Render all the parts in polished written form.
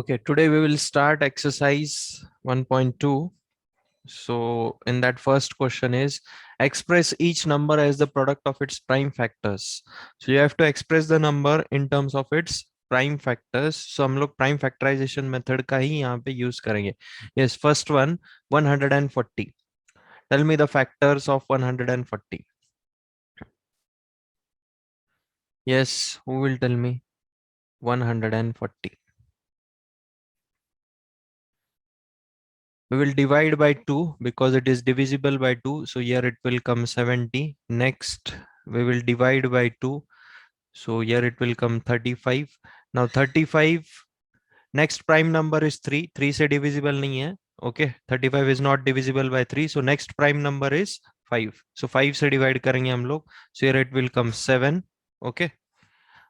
Okay, today we will start exercise 1.2. So, in that first question is express each number as the product of its prime factors. So, you have to express the number in terms of its prime factors. So, हम लोग prime factorization method का ही यहाँ पे use करेंगे. Yes, first one 140. Tell me the factors of 140. Yes, who will tell me 140? We will divide by 2 because it is divisible by 2. So here it will come 70. Next, we will divide by 2. So here it will come 35. Now 35, next prime number is 3. 3 से divisible नहीं है. Okay, 35 is not divisible by 3. So next prime number is 5. So 5 से divide करेंगे हम लोग. So here it will come 7. Okay.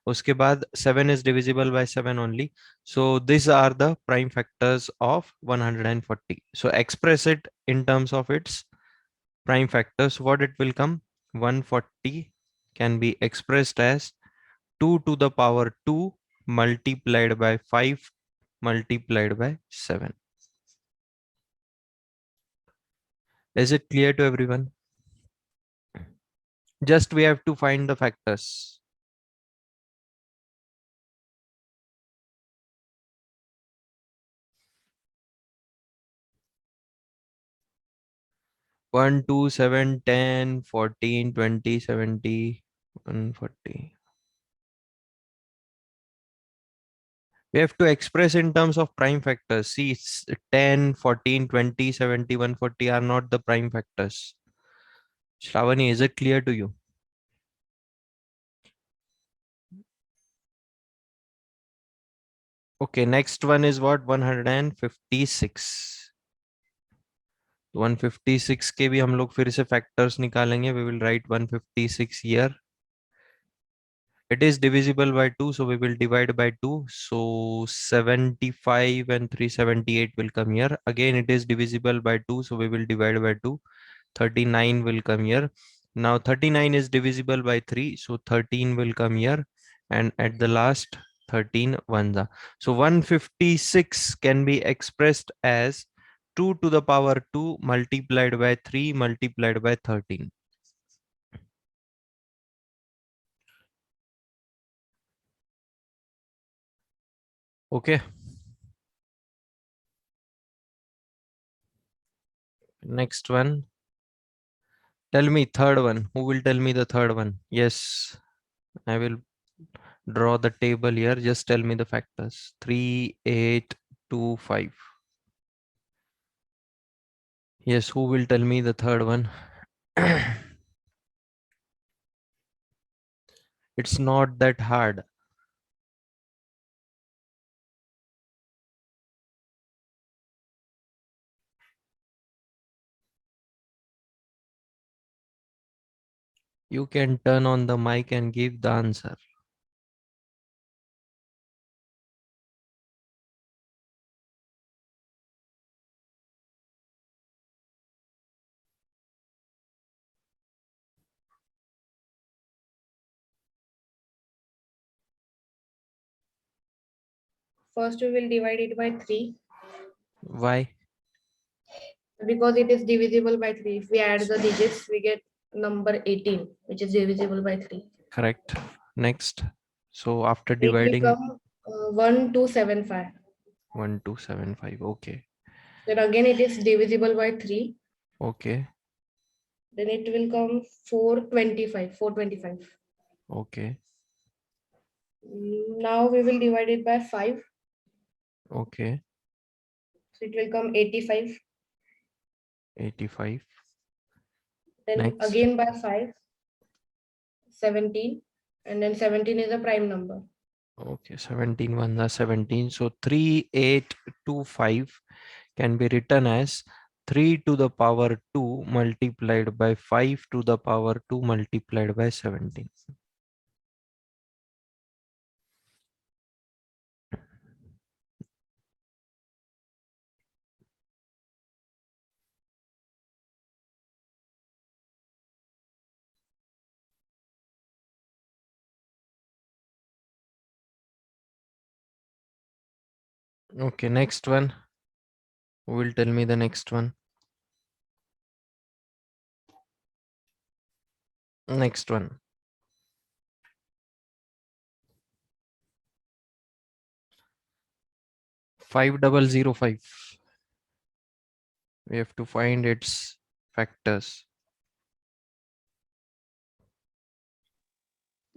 उसके बाद 7 is divisible by 7 only. So these are the prime factors of 140. So express it in terms of its prime factors. What it will come? 140 can be expressed as 2 to the power 2 multiplied by 5 multiplied by 7. Is it clear to everyone? Just we have to find the factors. 1, 2, 7, 10, 14, 20, 70, 140. We have to express in terms of prime factors. See, it's 10, 14, 20, 70, 140 are not the prime factors. Shravani, is it clear to you? Okay, next one is what? 156. 156 के भी हम लोग फिर से factors निकालेंगे. We will write 156 here. It is divisible by 2, so we will divide by 2. So 75 and 378 will come here. Again, it is divisible by 2, so we will divide by 2. 39 will come here. Now 39 is divisible by 3, so 13 will come here, and at the last 13 ones. So 156 can be expressed as 2 to the power 2 multiplied by 3 multiplied by 13. Okay. Next one. Tell me third one. Who will tell me the third one? Yes, I will draw the table here. Just tell me the factors. 3, 8, 2, 5. Yes, who will tell me the third one? It's not that hard. You can turn on the mic and give the answer. First, we will divide it by 3 Why? because it is divisible by 3. If we add the digits, we get number 18, which is divisible by 3. Correct. Next. So after It will dividing come 1275. 1275. Okay. Then again, it is divisible by 3. Okay. Then it will come 425. 425. Okay. Now we will divide it by 5. Okay. So it will come 85. 85. Then Next. again by 5, 17. And then 17 is a prime number. Okay. 17 ones are 17. So 3825 can be written as 3 to the power 2 multiplied by 5 to the power 2 multiplied by 17. Okay, next one. Who will tell me the next one? Next one. 5005. We have to find its factors.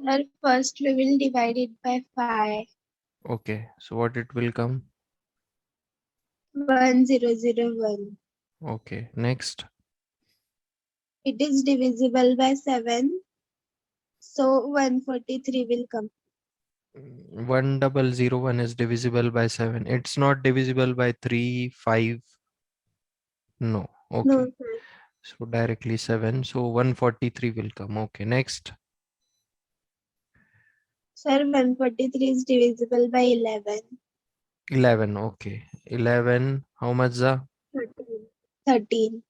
Sir, first we will divide it by 5. Okay, so what it will come? 1001. Okay, next. It is divisible by 7. So 143 will come. 1001 is divisible by 7. It's not divisible by 3, 5. No. Okay. No, sir. So directly 7. So 143 will come. Okay, next. Sir, 143 is divisible by 11. 11. Okay. 11. How much? 13. 13.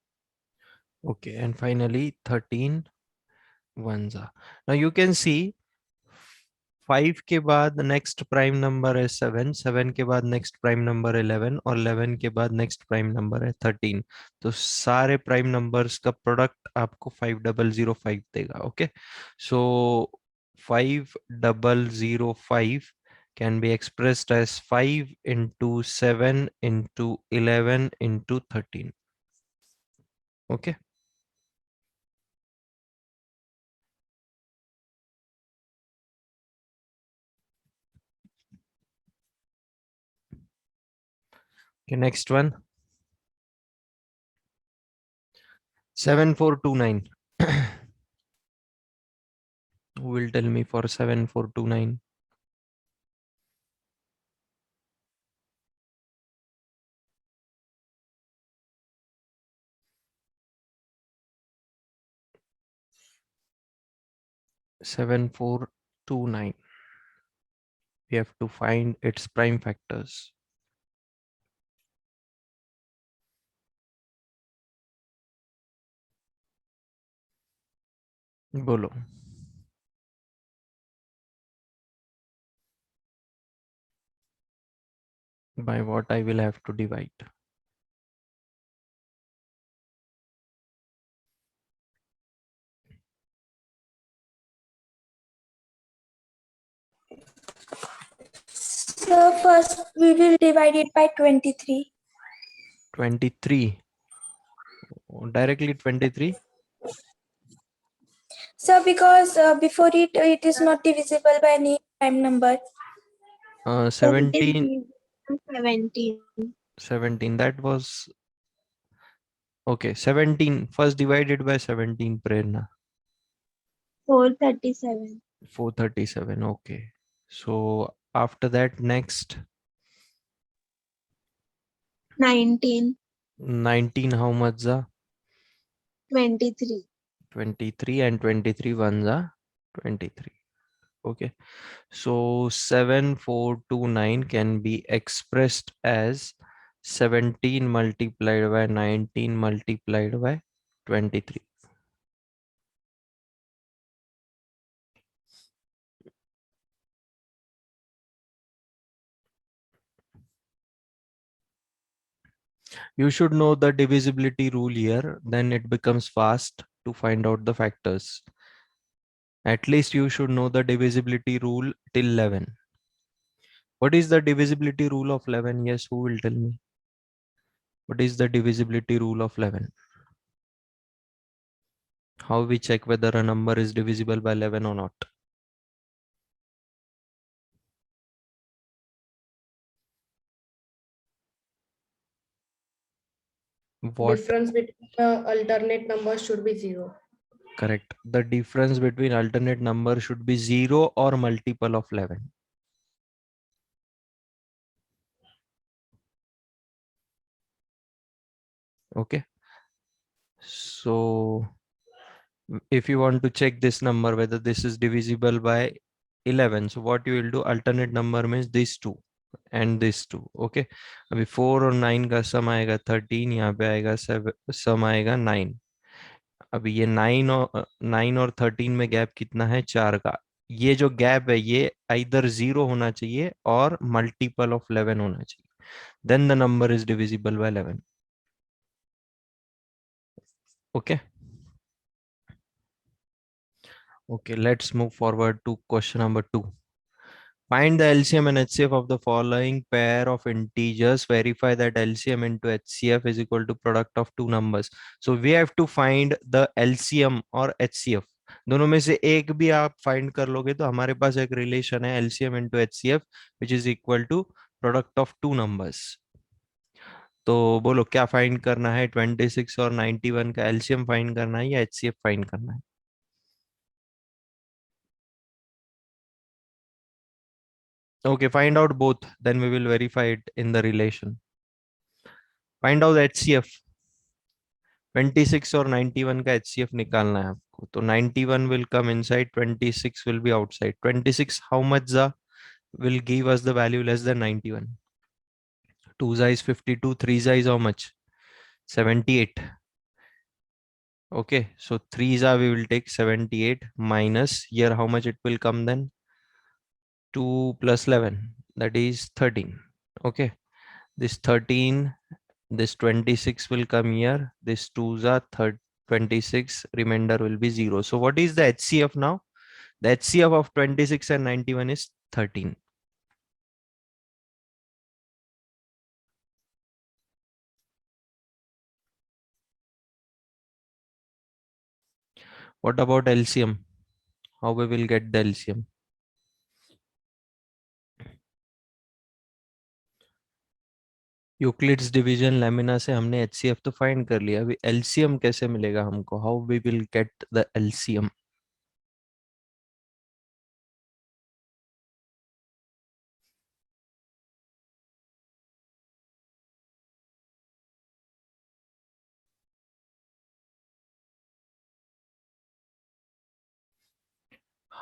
Okay. And finally 13 ones are. Now you can see 5 के बाद next prime number है 7, 7 के बाद next prime number 11 और 11 के बाद next prime number है 13. तो सारे prime numbers का product आपको 5005 देगा. Okay. So 5005 can be expressed as 5 into 7 into 11 into 13. Okay. Okay, next one. 7429. Who will tell me for 7429? 7429. We have to find its prime factors. Bolo. By what I will have to divide. So first we will divide it by 23. 23. Directly 23. So because before it is not divisible by any prime number. So it is 17. divisible by 17. 17. That was okay. 17. First divided by 17. Prerna. 437. 437. Okay. So after that, next 19. 19. How much? 23. 23 and 23 ones are 23. Okay. So 7429 can be expressed as 17 multiplied by 19 multiplied by 23. You should know the divisibility rule here, then it becomes fast to find out the factors. At least you should know the divisibility rule till 11. What is the divisibility rule of 11? Yes, who will tell me? What is the divisibility rule of 11? How we check whether a number is divisible by 11 or not? What? Difference between the alternate numbers should be 0. Correct. The difference between alternate number should be 0 or multiple of 11. Okay. So if you want to check this number, whether this is divisible by 11, so what you will do, alternate number means these two and this two. Okay. अभी 4 और 9 का सम आएगा 13, यहाँ पे आएगा सम आएगा 9. अभी ये 9 और 13 में गैप कितना है? 4 का. ये जो गैप है ये आइदर 0 होना चाहिए और मल्टीपल ऑफ 11 होना चाहिए. then the number is divisible by 11. Okay. Okay, let's move forward to question number 2. Find the LCM and HCF of the following pair of integers. Verify that LCM into HCF is equal to product of two numbers. So we have to find the LCM और HCF. दोनों में से एक भी आप find कर लोगे तो हमारे पास एक रिलेशन है LCM into HCF which is equal to product of two numbers. तो बोलो क्या फाइंड करना है? 26 और 91 का LCM फाइंड करना है या HCF फाइंड करना है? Okay, find out both, then we will verify it in the relation. Find out HCF. 26 और 91 का HCF निकालना है आपको. तो 91 will come inside, 26 will be outside. 26 how much za will give us the value less than 91? 2 za is 52, 3 za is how much? 78. Okay, so 3 za we will take 78 minus here how much it will come then? 2 plus 11, that is 13. Okay, this 13, this 26 will come here, this 2s are 26, remainder will be 0. So what is the HCF now? The HCF of 26 and 91 is 13. What about LCM? How we will get the LCM? Euclid's division lamina से हमने HCF तो find कर लिया, अभी LCM कैसे मिलेगा हमको? How we will get the LCM?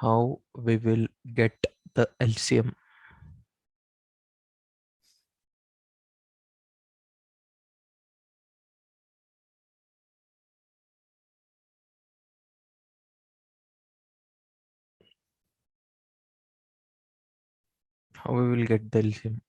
How we will get the LCM? How we will get the LCM?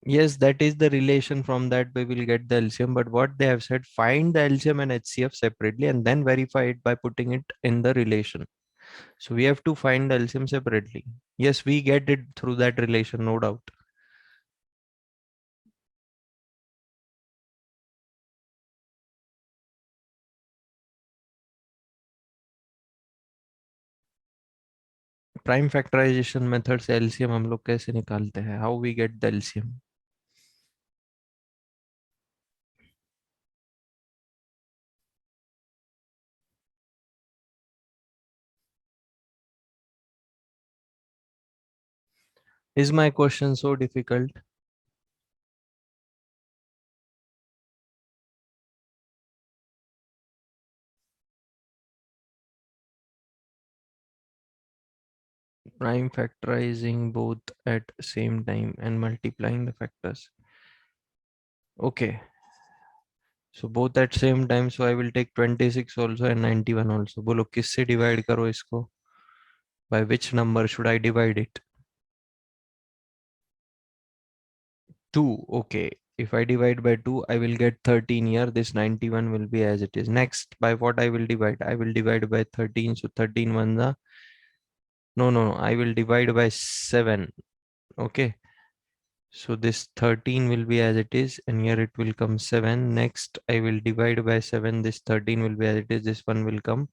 Yes, that is the relation. From that we will get the LCM, but what they have said, find the LCM and HCF separately and then verify it by putting it in the relation. So we have to find the LCM separately. Yes, we get it through that relation, no doubt. Prime factorization method से LCM हम लोग कैसे निकालते हैं? How we get the LCM? Is my question so difficult? Prime factorizing both at same time and multiplying the factors. Okay. So both at same time. So I will take 26 also and 91 also. बोलो किससे divide करो इसको? By which number should I divide it? 2. Okay. If I divide by 2, I will get 13 here. This 91 will be as it is. Next, by what I will divide? I will divide by 13. So 13 ones are. No. I will divide by 7. Okay. So this 13 will be as it is, and here it will come 7. Next, I will divide by 7. This 13 will be as it is. This one will come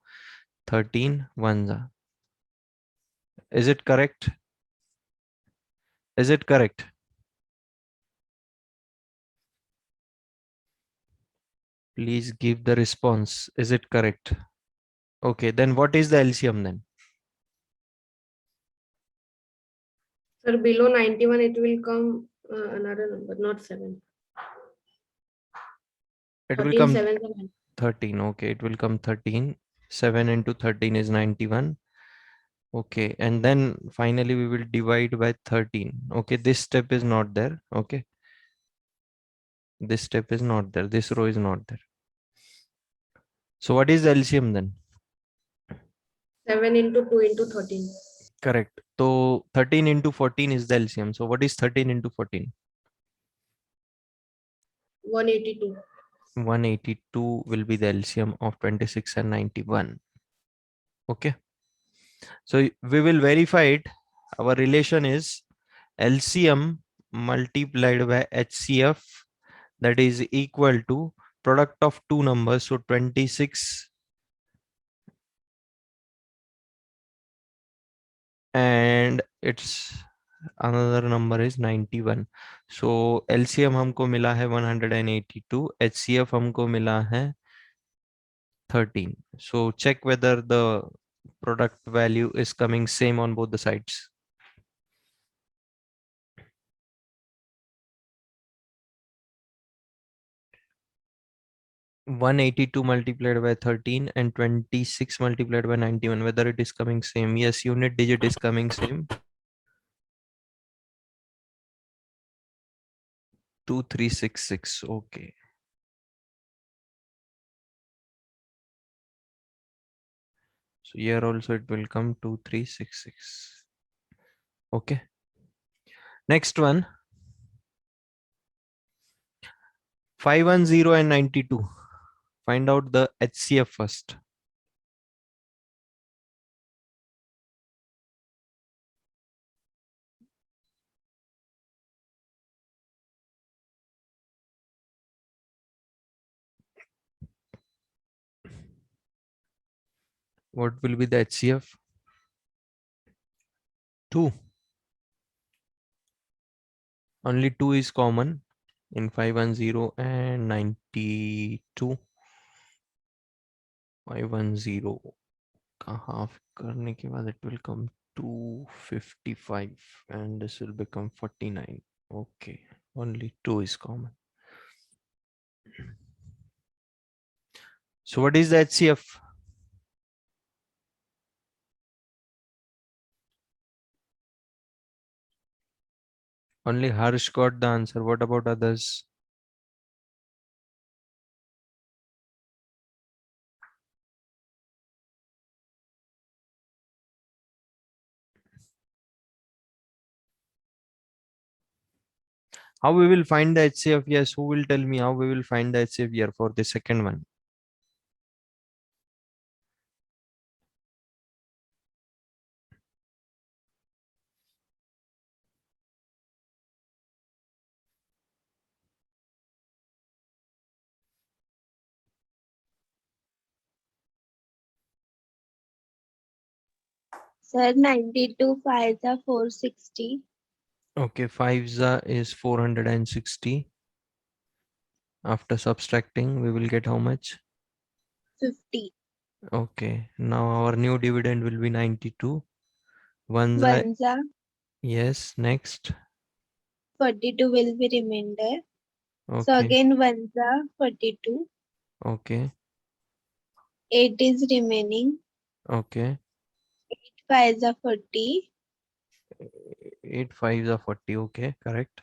13 ones are. Is it correct? Is it correct? Please give the response. Is it correct? Okay, then what is the LCM then? Sir, below 91, it will come another number, not 7. It will 13, come 7, 7. 13. Okay, it will come 13. 7 into 13 is 91. Okay, and then finally we will divide by 13. Okay, this step is not there. Okay, this step is not there. This row is not there. So what is the LCM then? 7 into 2 into 13. Correct. So 13 into 14 is the LCM. So what is 13 into 14? 182. 182 will be the LCM of 26 and 91. Okay. So we will verify it. Our relation is LCM multiplied by HCF, that is equal to product of two numbers. So 26 and its another number is 91. So LCM हमको मिला है 182, HCF हमको मिला है 13. So check whether the product value is coming same on both the sides. $182 multiplied by 13 and 26 multiplied by 91, whether it is coming same. Yes, unit digit is coming same. 2366. Okay. So here also it will come 2366. Okay. Next one. 510 and 92. Find out the HCF first. What will be the HCF? 2. Only 2 is common in 510 and 92. 510 का half करने के बाद it will come 255 and this will become 49. Okay, only 2 is common. So what is the HCF? Only Harsh got the answer. What about others? How we will find the HCF? Yes, who will tell me how we will find the HCF here for the second one? Sir, 92 5s are 460. Okay, 5 is 460. After subtracting, we will get how much? 50. Okay, now our new dividend will be 92. 1 1s are yes, next. 42 will be remainder. So Okay, again 1s are 42. okay, 8 is remaining. okay. 5s are 40. 8 5s are 40. Okay, correct.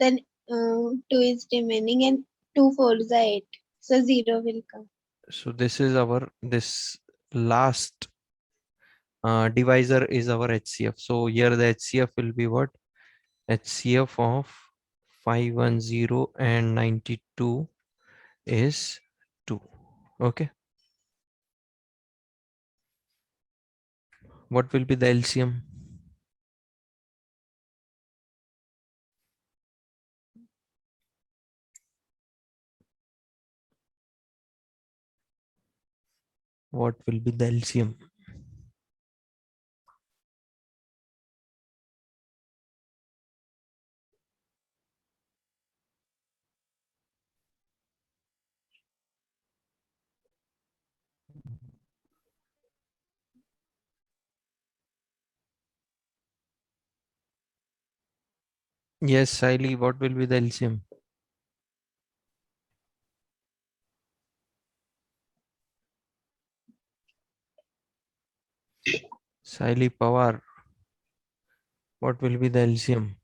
Then 2 is remaining and 2 4s are 8. So 0 will come. So this is our this last divisor is our HCF. So here the HCF will be what? HCF of 510 and 92 is 2. Okay. What will be the LCM? What will be the LCM? Yes, Siley, what will be the LCM? Siley Pawar, what will be the LCM?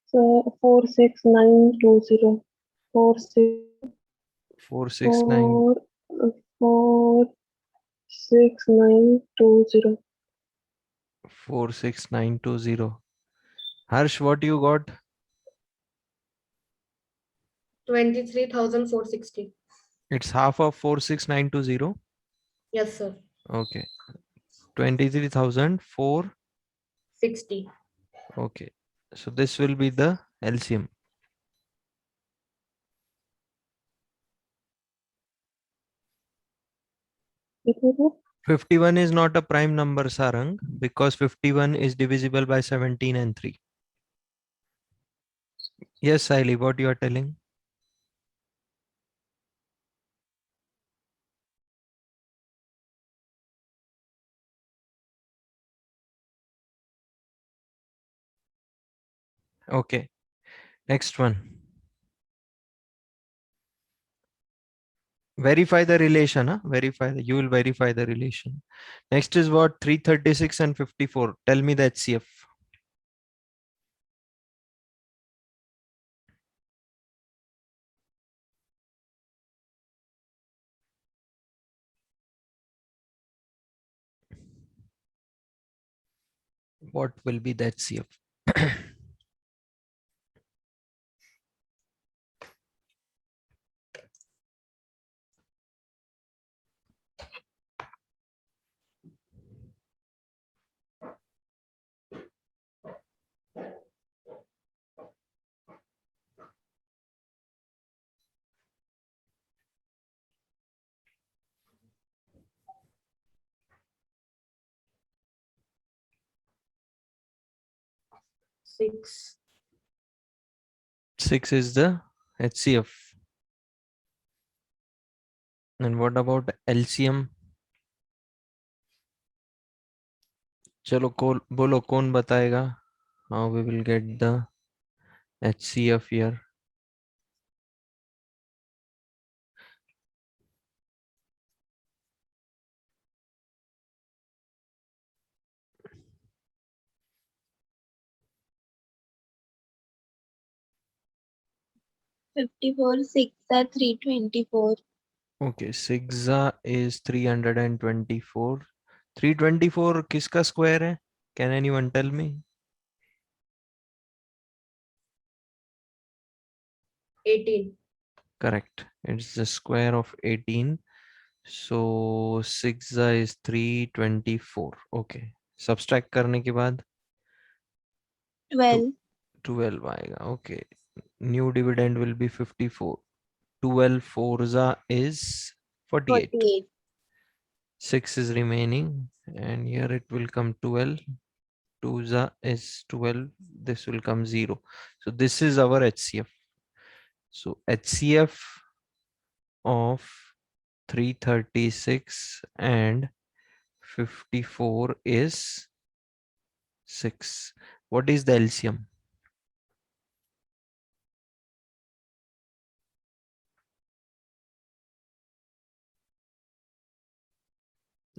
So 46920. 46. 469. 46920. 46920. Harsh, what you got? 23,460. It's half of 46920. Yes, sir. Okay. 23,004. 60. Okay. So this will be the LCM. कितने थे? 51 is not a prime number, Sarang, because 51 is divisible by 17 and 3. Yes, Saili, what you are telling? Okay. Next one. Verify the relation. Huh? You will verify the relation. Next is what? 336 and 54. Tell me the HCF. What will be the HCF? 6. 6 is the HCF. And what about LCM? चलो बोलो कौन बताएगा? How we will get the HCF here? Fifty-four six are 324. Okay, 6 is 324. 324 किसका square है? Can anyone tell me? 18. Correct. It's the square of 18. So 6 is 324. Okay. Subtract करने के बाद 12. 12 आएगा. Okay. New dividend will be 54. 12 4 is 48. 48. 6 is remaining and here it will come 12. 2 is 12. This will come 0. So this is our HCF. So HCF of 336 and 54 is 6. What is the LCM?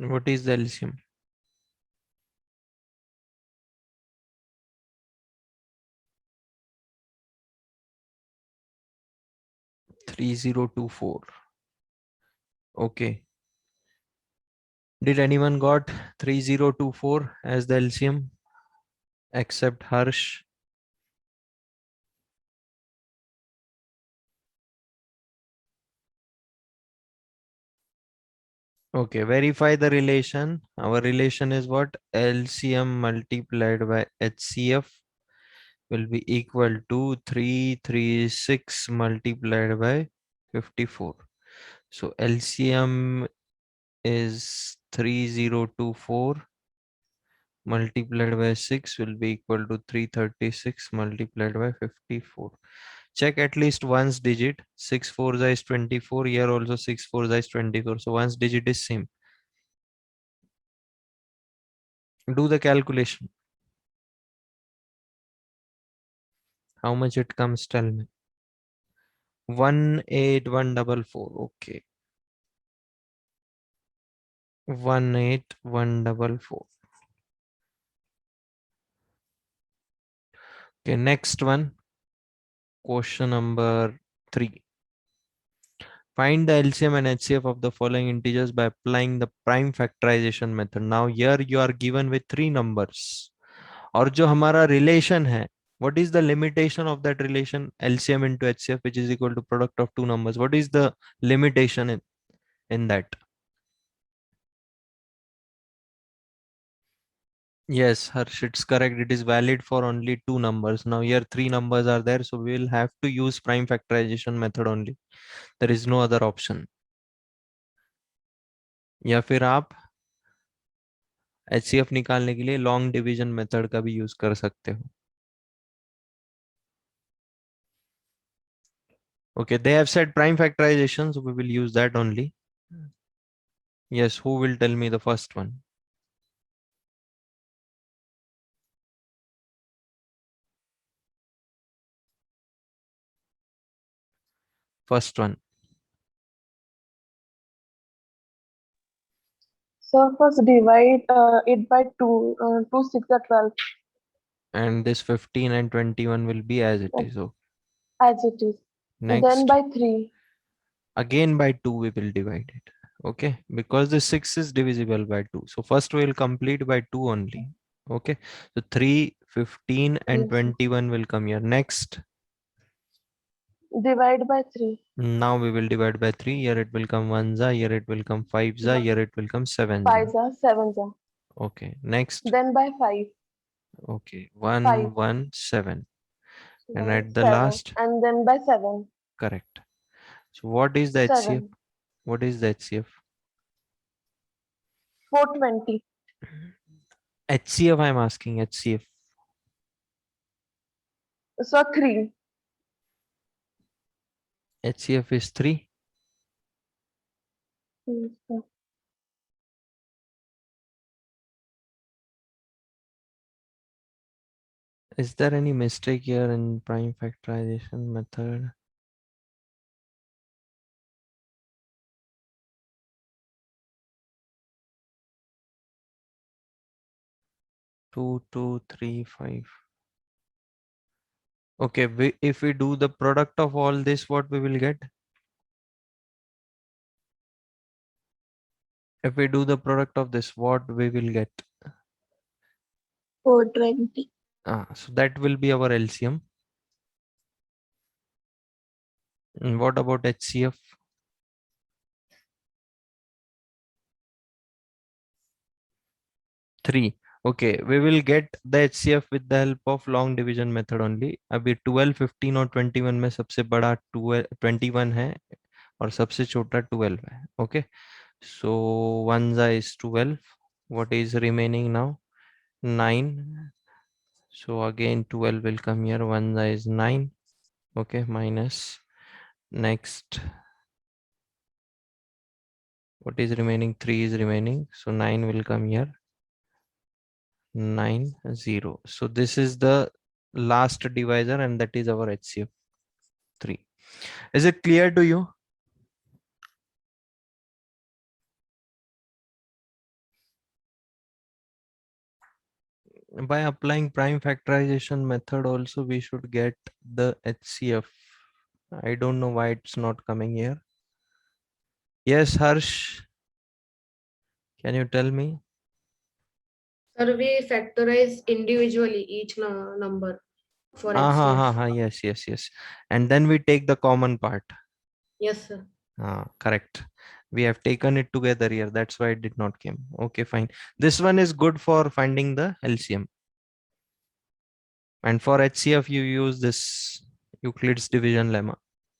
What is the LCM? 3024. Okay. Did anyone got 3024 as the LCM except Harsh? Okay, verify the relation. Our relation is what? LCM multiplied by HCF will be equal to 336 multiplied by 54. So LCM is 3024 multiplied by 6 will be equal to 336 multiplied by 54. Check at least once digit. 6 4 is 24. Here also 6 4 is 24. So once digit is same. Do the calculation. How much it comes? Tell me. 18144. Okay. 18144. Okay, next one. Question number 3. Find the LCM and HCF of the following integers by applying the prime factorization method. Now here you are given with 3 numbers. और जो हमारा relation है, what is the limitation of that relation? LCM into HCF, which is equal to product of 2 numbers. What is the limitation in that? Yes, Harsh, it's correct. It is valid for only 2 numbers. Now here 3 numbers are there, so we will have to use prime factorization method only. There is no other option. या फिर आप HCF निकालने के लिए long division method का भी use कर सकते हो. Okay, they have said prime factorization, so we will use that only. Yes, who will tell me the first one? First one. So first divide it by 2. 2 6 are 12 And this 15 and 21 will be as it is. So as it is. And then next, by 3. again by 2 we will divide it. Okay, because the 6 is divisible by 2. So first we will complete by 2 only. Okay, so 3, 15 and Yes, sir. 21 will come here. Next, Divide by 3. now we will divide by 3. Here it will come 1 za, here it will come 5 za, here it will come 7 za. 5 are 7 are. Okay, next. Then by 5. Okay, 1, 5. 1, 7. And By at the 7. last, And then by 7. correct. So what is the HCF? 7. What is the HCF? 420. HCF I'm asking, HCF. So 3. HCF is 3. Yes, sir. Is there any mistake here in prime factorization method? Two, 2, 3, 5. Okay, if we do the product of all this, what we will get? If we do the product of this, what we will get? 420. So that will be our LCM. And what about HCF? 3. Okay, we will get the HCF with the help of long division method only. अभी 12, 15 और 21 में सबसे बड़ा 21 है और सबसे छोटा 12 है. Okay, so 1 is 12. What is remaining now? 9. So again 12 will come here. 1 is 9. Okay, minus. Next, what is remaining? 3 is remaining. So 9 will come here. 9, 0. So this is the last divisor and that is our HCF 3. Is it clear to you? By applying prime factorization method also we should get the HCF. I don't know why it's not coming here. Yes, Harsh, can you tell me? Sir, we factorize individually each number for HCF. Yes. And then we take the common part. Yes, sir. Correct. We have taken it together here. That's why it did not come. Okay, fine. This one is good for finding the LCM. And for HCF, you use this Euclid's division lemma.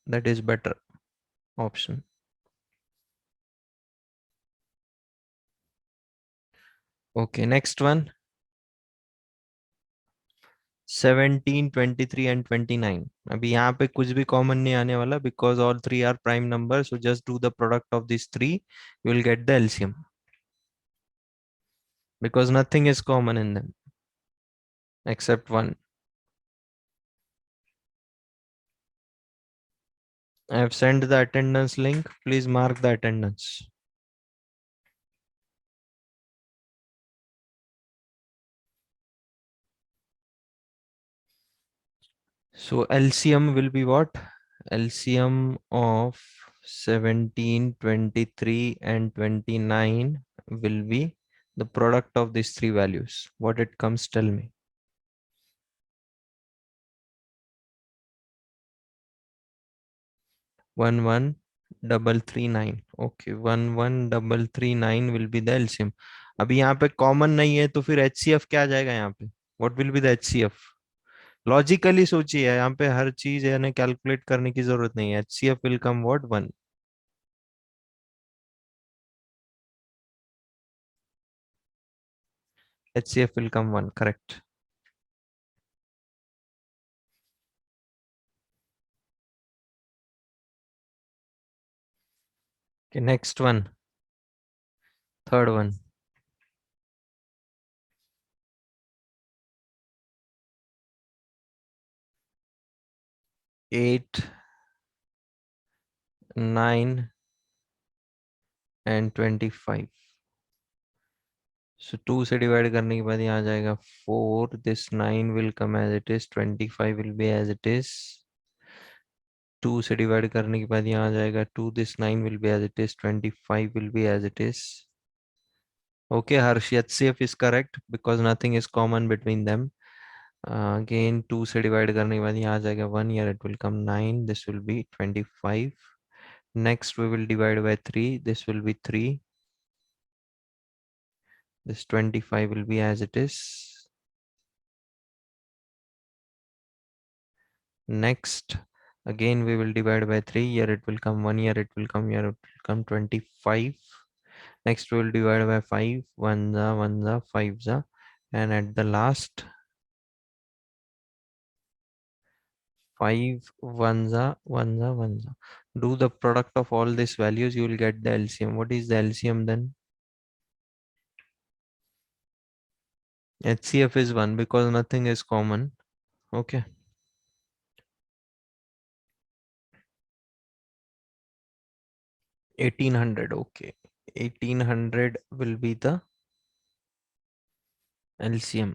That is better option. Okay, next one. 17, 23 and 29. अभी यहाँ पे कुछ भी common नहीं आने वाला because all three are prime numbers. So just do the product of these three. You will get the LCM. Because nothing is common in them. Except one. I have sent the attendance link. Please mark the attendance. So LCM will be what? LCM of 17, 23 and 29 will be the product of these three values. What it comes, tell me. 11,339. Okay, 11,339 will be the LCM. अभी यहाँ पे common नहीं है तो फिर HCF क्या आ जाएगा यहाँ पे? What will be the HCF? Logically सोचिए, यहाँ पे हर चीज यानी कैलकुलेट करने की जरूरत नहीं है. HCF will come what? 1. HCF will come 1, correct. Okay, next one. Third one. 8, 9 and 25. So 2 से डिवाइड करने के बाद यहाँ आ जाएगा 4. This 9 will come as it is. 25 will be as it is. 2 से डिवाइड करने के बाद यहाँ आ जाएगा 2. This 9 will be as it is. 25 will be as it is. Okay, Harsh, HCF is correct because nothing is common between them. Again 2 से divide करने के बाद यहाँ आ जाएगा 1. Here it will come 9. This will be 25. Next we will divide by 3. This will be 3. This 25 will be as it is. Next, again we will divide by 3. Here it will come 1. Here it will come. Here it will come 25. Next we will divide by 5. 1 za, 1 za, 5 za. And at the last, 5 1 za, 1 za, 1 za. Do the product of all these values, you will get the LCM. What is the LCM then? HCF is 1 because nothing is common. Okay. $1,800. Okay. 1,800 will be the LCM.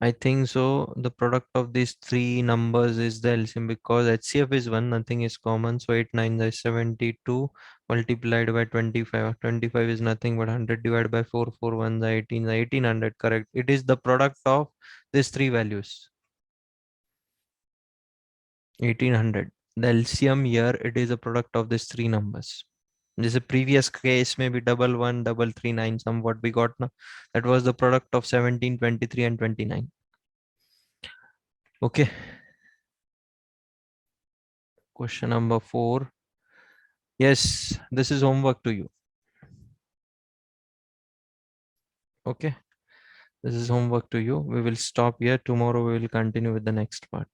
I think so. The product of these three numbers is the LCM because HCF is 1, nothing is common. So 8 9 is 72 multiplied by 25. 25 is nothing but 100 divided by 4. 4 1 is 18. 1,800, correct. It is the product of these three values. 1,800. The LCM here, it is a product of these three numbers. This is previous case, maybe 11,339, somewhat we got now. That was the product of 17, 23 and 29. Okay. Question number 4. Yes, this is homework to you. Okay. This is homework to you. We will stop here. Tomorrow we will continue with the next part.